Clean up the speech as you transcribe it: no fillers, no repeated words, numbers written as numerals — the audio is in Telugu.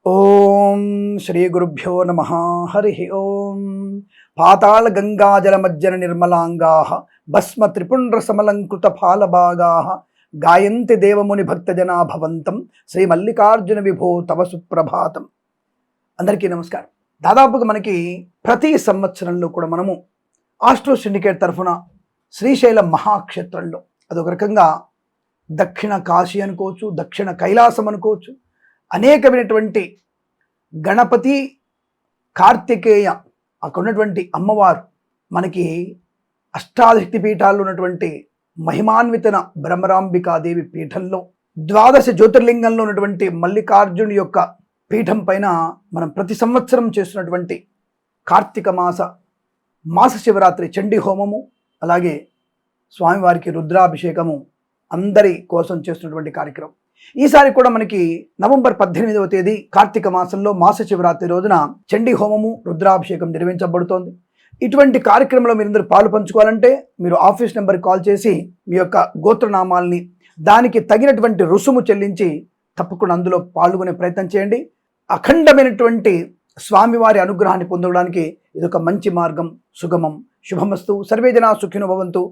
ఓం శ్రీ గురుభ్యో నమ. హరి ఓం. పాతాళ గంగాజల మజ్జన నిర్మలాంగా భస్మ త్రిపుండ్ర సమలంకృత ఫాలభాగా గాయంతి దేవముని భక్తజనా భవంతం శ్రీ మల్లికార్జున విభో తవ సుప్రభాతం. అందరికీ నమస్కారం. దాదాపుగా మనకి ప్రతి సంవత్సరంలో కూడా మనము ఆస్ట్రో సిండికేట్ తరఫున శ్రీశైలం మహాక్షేత్రంలో అదొక రకంగా దక్షిణ కాశీ అనుకోవచ్చు, దక్షిణ కైలాసం అనుకోవచ్చు, అనేకమైనటువంటి గణపతి, కార్తికేయ, అక్కడ ఉన్నటువంటి అమ్మవారు, మనకి అష్టాశక్తి పీఠాల్లో ఉన్నటువంటి మహిమాన్వితన బ్రహ్మరాంబికాదేవి పీఠంలో 12 జ్యోతిర్లింగంలో ఉన్నటువంటి మల్లికార్జునుడి యొక్క పీఠం పైన మనం ప్రతి సంవత్సరం చేస్తున్నటువంటి కార్తీక మాస శివరాత్రి చండీ హోమము, అలాగే స్వామివారికి రుద్రాభిషేకము అందరి కోసం చేస్తున్నటువంటి కార్యక్రమం. ఈసారి కూడా మనకి నవంబర్ 18వ తేదీ కార్తీక మాసంలో మాస శివరాత్రి రోజున చండీ హోమము, రుద్రాభిషేకం నిర్వహించబడుతోంది. ఇటువంటి కార్యక్రమంలో మీరందరూ పాలు పంచుకోవాలంటే మీరు ఆఫీస్ నెంబర్కి కాల్ చేసి మీ యొక్క గోత్రనామాల్ని దానికి తగినటువంటి రుసుము చెల్లించి తప్పకుండా అందులో పాల్గొనే ప్రయత్నం చేయండి. అఖండమైనటువంటి స్వామివారి అనుగ్రహాన్ని పొందడానికి ఇదొక మంచి మార్గం. సుగమం. శుభమస్తు. సర్వే జనా సుఖినో భవంతు.